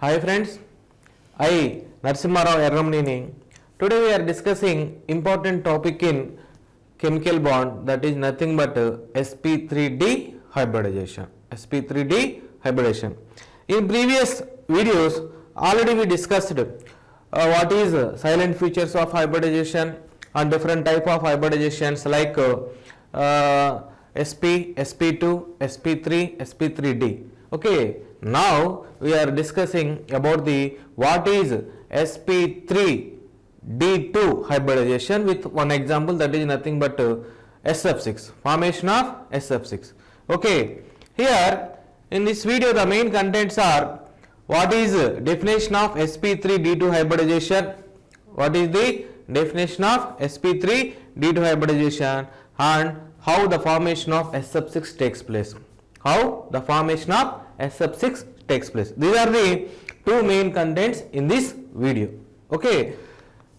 Hi friends, I Narasimha Rao Erramnini. Today we are discussing important topic in chemical bond, that is nothing but sp3d hybridization. sp3d hybridization. In previous videos already we discussed what is silent features of hybridization and different type of hybridizations like sp, sp2, sp3, sp3d. Okay, now we are discussing about the what is sp3d2 hybridization with one example, that is nothing but SF6, formation of SF6. Okay, here in this video the main contents are what is definition of sp3d2 hybridization, what is the definition of sp3d2 hybridization, and how the formation of SF6 takes place. How the formation of SF6 takes place. These are the two main contents in this video. Okay,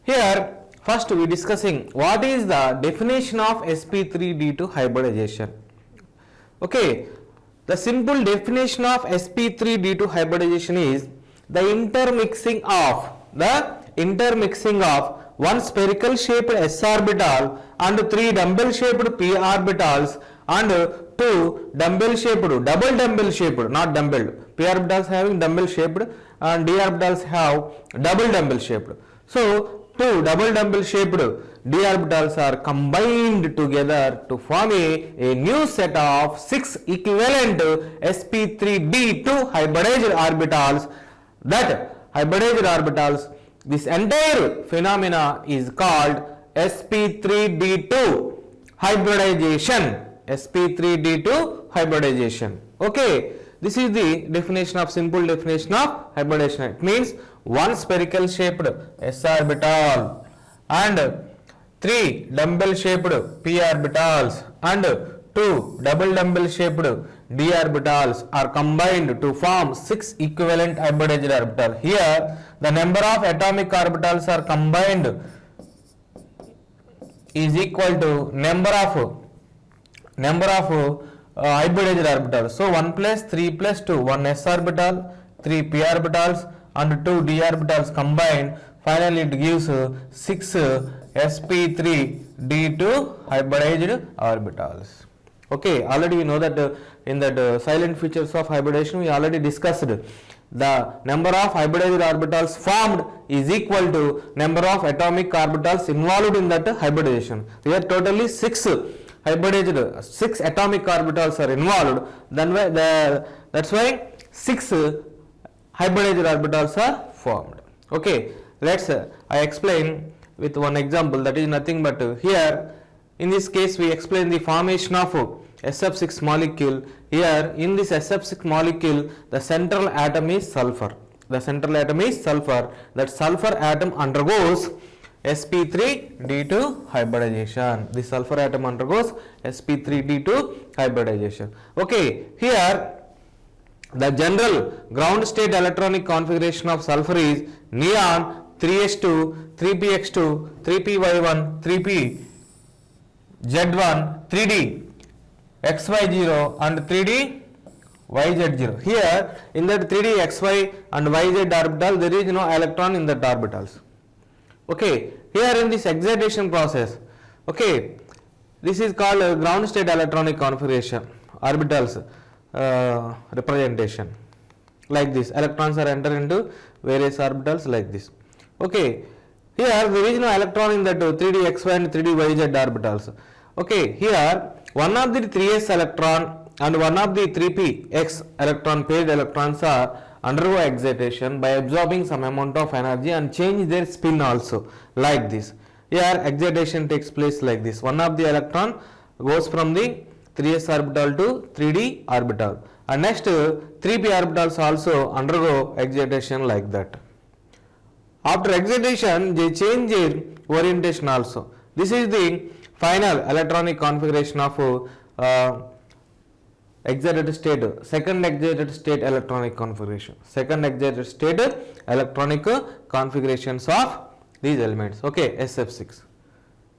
here first we discussing what is the definition of sp3d2 hybridization. Okay, the simple definition of sp3d2 hybridization is the intermixing of one spherical shaped s orbital and three dumbbell shaped p orbitals and two dumbbell shaped, double dumbbell shaped, not dumbbell. P orbitals having dumbbell shaped and d orbitals have double dumbbell shaped. So two double dumbbell shaped d orbitals are combined together to form a new set of 6 equivalent sp3d2 hybridized orbitals. That hybridized orbitals, this entire phenomena is called sp3d2 hybridization. sp3d2 hybridization. Okay, this is the definition of simple definition of hybridization. It means one spherical shaped s orbital and three dumbbell shaped p orbitals and two double dumbbell shaped d orbitals are combined to form 6 equivalent hybridized orbitals. Here the number of atomic orbitals are combined is equal to number of hybridized orbitals. So 1 plus 3 plus 2, 1 s orbital, 3 p orbitals and 2 d orbitals combined, finally it gives 6 sp3d2 hybridized orbitals. Okay, already we know that in that silent features of hybridization we already discussed the number of hybridized orbitals formed is equal to number of atomic orbitals involved in that hybridization. Here totally 6 hybridized, 6 atomic orbitals are involved, then that's why 6 hybridized orbitals are formed. Okay, let's I explain with one example, that is nothing but here in this case we explain the formation of SF6 molecule. Here in this SF6 molecule the central atom is sulfur. The central atom is sulfur. That sulfur atom undergoes sp3d2 hybridization. The sulfur atom undergoes sp3d2 hybridization. Okay, here the general ground state electronic configuration of sulfur is neon 3s2, 3px2, 3py1, 3pz1, 3d xy0 and 3d yz0. Here in that 3d xy and yz orbital there is no electron in that orbitals. Okay, here in this excitation process, okay, this is called ground state electronic configuration, orbitals representation like this. Electrons are entered into various orbitals like this. Okay, here there is no electron in that 3d xy and 3d yz orbitals. Okay, here one of the 3s electron and one of the 3px electron paired electrons are undergo excitation by absorbing some amount of energy and change their spin also like this. Here excitation takes place like this. One of the electron goes from the 3s orbital to 3d orbital and next 3p orbitals also undergo excitation like that. After excitation they change their orientation also. This is the final electronic configuration of excited state, second excited state electronic configuration, second excited state electronic configurations of these elements. Okay, SF6.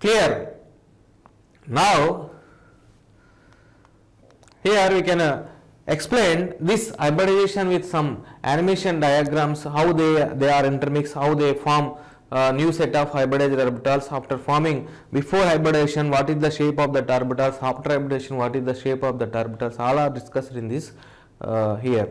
Clear? Now here we can explained this hybridization with some animation diagrams, how they are intermixed, how they form new set of hybridized orbitals after forming. Before hybridization, what is the shape of the orbitals, after hybridization, what is the shape of the orbitals, all are discussed in this here.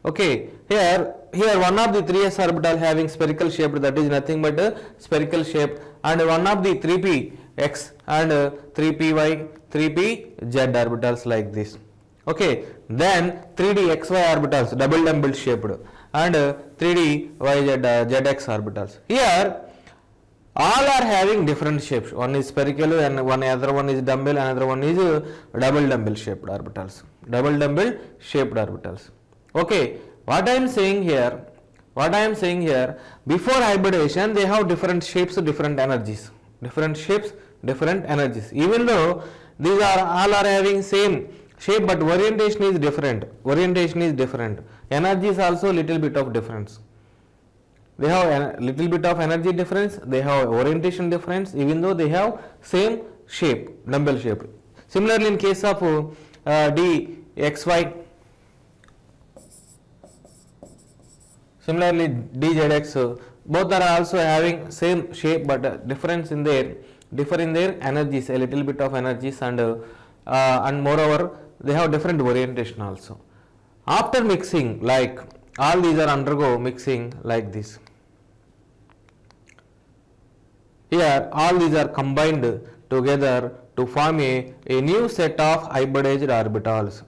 Okay, here one of the 3s orbital having spherical shape, that is nothing but a spherical shape, and one of the 3p x and 3p y 3p z orbitals like this. Okay, then 3d xy orbitals double dumbbell shaped and 3d yz zx orbitals. Here all are having different shapes. One is spherical and one other one is dumbbell, another one is double dumbbell shaped orbitals. Double dumbbell shaped orbitals. Okay, what I am saying here, before hybridization they have different shapes, different energies. Different shapes, different energies. Even though these are all are having same shape, but orientation is different. Energy is also little bit of difference. They have a little bit of energy difference, they have orientation difference, even though they have same shape, dumbbell shape. Similarly, in case of dxy, similarly dzx, both are also having same shape, but differ in their energies, a little bit of energies, and moreover they have different orientation also. After mixing, like all these are undergo mixing like this. Here all these are combined together to form a new set of hybridized orbitals.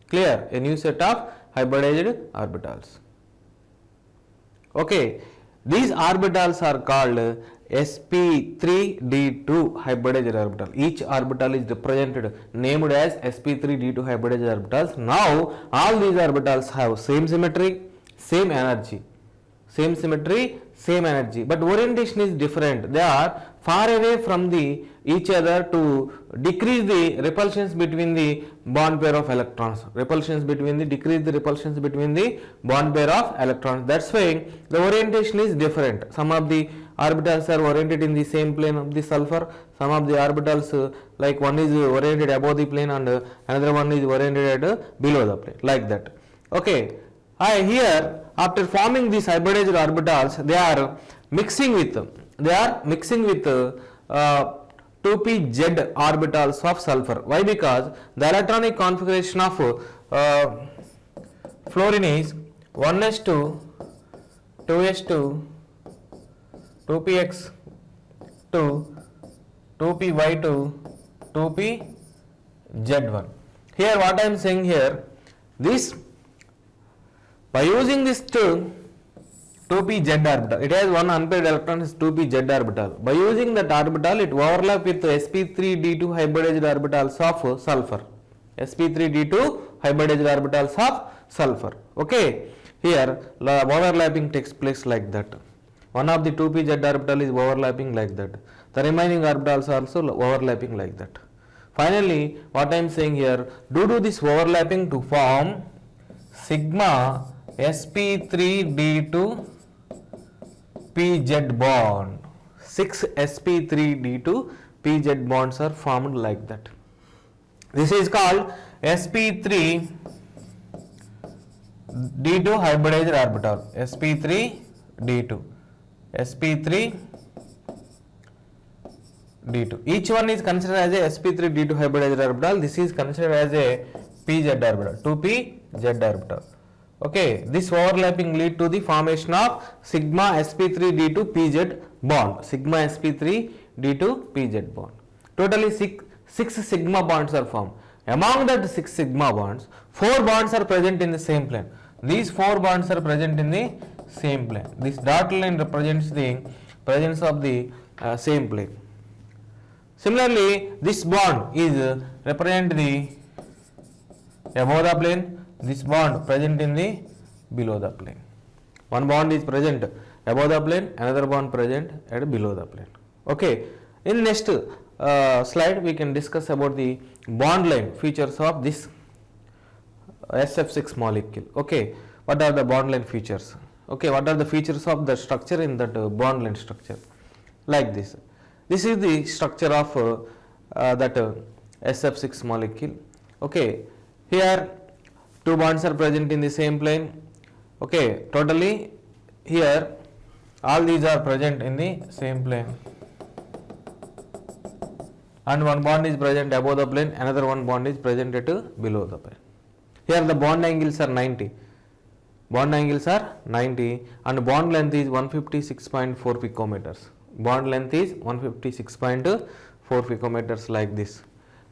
Clear? A new set of hybridized orbitals. Okay, these orbitals are called sp3d2 hybridized orbital. Each orbital is represented, named as sp3d2 hybridized orbitals. Now all these orbitals have same symmetry, same energy, but orientation is different. They are far away from each other to decrease the repulsions between the bond pair of electrons. Decrease the repulsions between the bond pair of electrons. That's why the orientation is different. Some of the orbitals are oriented in the same plane of the sulfur. Some of the orbitals, like one is oriented above the plane and another one is oriented at below the plane, like that. Okay, here after forming these hybridized orbitals, they are mixing with 2p z orbitals of sulfur. Why? Because the electronic configuration of fluorine is 1s2, 2s2, 2px2, 2py2, 2pz1. Here what I am saying here, this by using this 2p z orbital, it has one unpaired electron, is 2p z orbital. By using that orbital, it overlap with sp3d2 hybridized orbitals of sulfur. Okay, here overlapping takes place like that. One of the 2p z orbital is overlapping like that. The remaining orbitals are also overlapping like that. Finally, what I am saying here, due to this overlapping to form sigma sp3d2 pz bond, 6 sp3d2 pz bonds are formed like that. This is called sp3d2 hybridized orbital. sp3d2. Each one is considered as a sp3d2 hybridized orbital. This is considered as a pz orbital, 2pz orbital. Okay, this overlapping lead to the formation of sigma sp3d2 pz bond. Totally 6 sigma bonds are formed. Among that 6 sigma bonds, 4 bonds are present in the same plane. These 4 bonds are present in the same plane. This dot line represents the presence of the same plane. Similarly, this bond is represent the above the plane. This bond present in the below the plane. One bond is present above the plane, another bond present at below the plane. Okay, in next slide we can discuss about the bond line features of this SF6 molecule. Okay, what are the bond line features? Okay, what are the features of the structure in that bond line structure? Like this. This is the structure of that SF6 molecule. Okay, here two bonds are present in the same plane. Okay, totally here all these are present in the same plane, and one bond is present above the plane, another one bond is present at below the plane. Here the bond angles are 90. Bond angles are 90 and bond length is 156.4 picometers. Bond length is 156.4 picometers like this.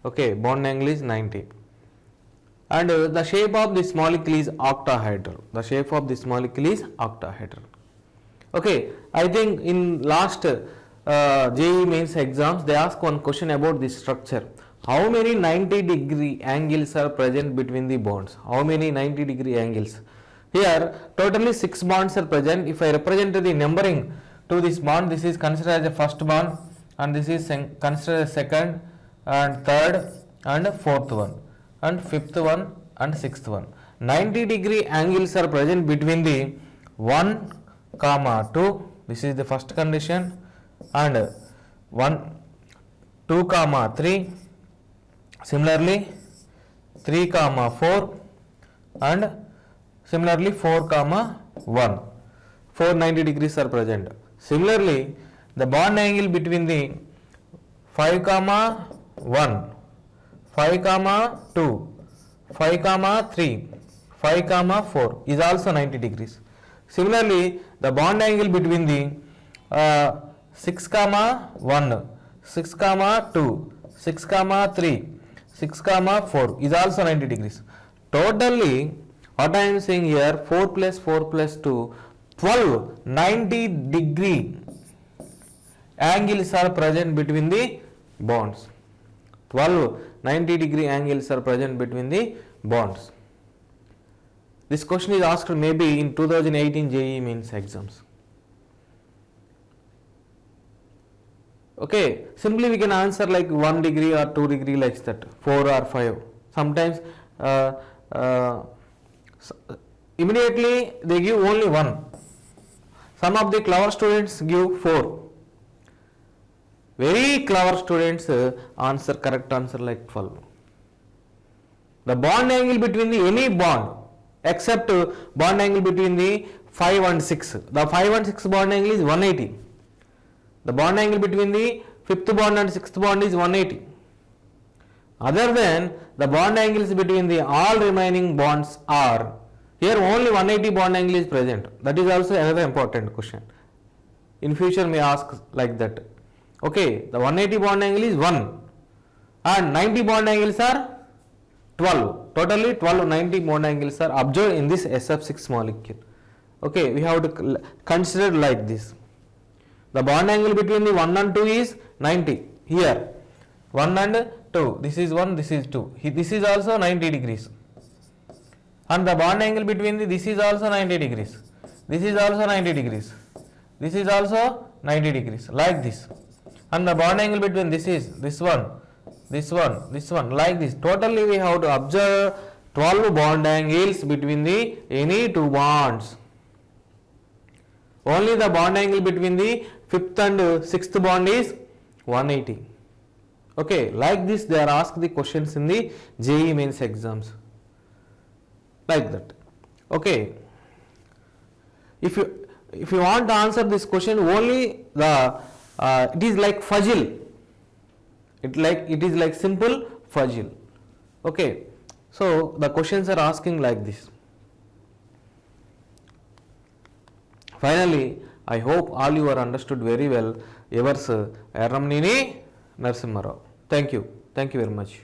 Okay, bond angle is 90. And the shape of this molecule is octahedral. The shape of this molecule is octahedral. Okay, I think in last JEE mains exams they ask one question about this structure. How many 90-degree angles are present between the bonds? How many 90-degree angles? Here totally 6 bonds are present. If I represent the numbering to this bond, this is considered as a first bond and this is considered as second and third and fourth one and fifth one and sixth one. 90-degree angles are present between the 1, 2, this is the first condition, and 1, 2, 3, similarly 3, 4 and similarly 4, 1. 4 90 degrees are present. Similarly, the bond angle between the 5, 1, 5, 2, 5, 3, 5, 4 is also 90 degrees. Similarly, the bond angle between the 6, 1, 6, 2, 6, 3, 6, 4 is also 90 degrees. Totally, what I am saying here, 4 plus 4 plus 2, 12 90-degree angles are present between the bonds. 12 90-degree angles are present between the bonds. This question is asked maybe in 2018 JEE mains exams. Okay, simply we can answer like 1 degree or 2 degree like that, 4 or 5. Sometimes immediately they give only 1. Some of the clever students give 4. Very clever students answer correct answer like 12. The bond angle between the any bond except bond angle between the 5 and 6. The 5 and 6 bond angle is 180. The bond angle between the 5th bond and 6th bond is 180. Other than the bond angles between the all remaining bonds are, here only 180 bond angle is present. That is also another important question. In future may ask like that. Okay, the 180 bond angle is 1 and 90 bond angles are 12. Totally 12 90 bond angles are observed in this SF6 molecule. Okay, we have to consider like this. The bond angle between the 1 and 2 is 90. Here 1 and 2, this is 1, this is 2. This is also 90 degrees. And the bond angle between the, this is also 90 degrees. This is also 90 degrees. This is also 90 degrees like this. And the bond angle between this is this one, this one, this one like this. Totally we have to observe 12 bond angles between the any two bonds. Only the bond angle between the 5th and 6th bond is 180. Okay, like this they are asked the questions in the JEE mains exams. Like that. Okay. If you want to answer this question, only the it is like fuzzy. It is like simple fuzzy. Okay. So the questions are asking like this. Finally, I hope all you are understood very well. Yours Erramnini Narasimha Rao. Thank you. Thank you very much.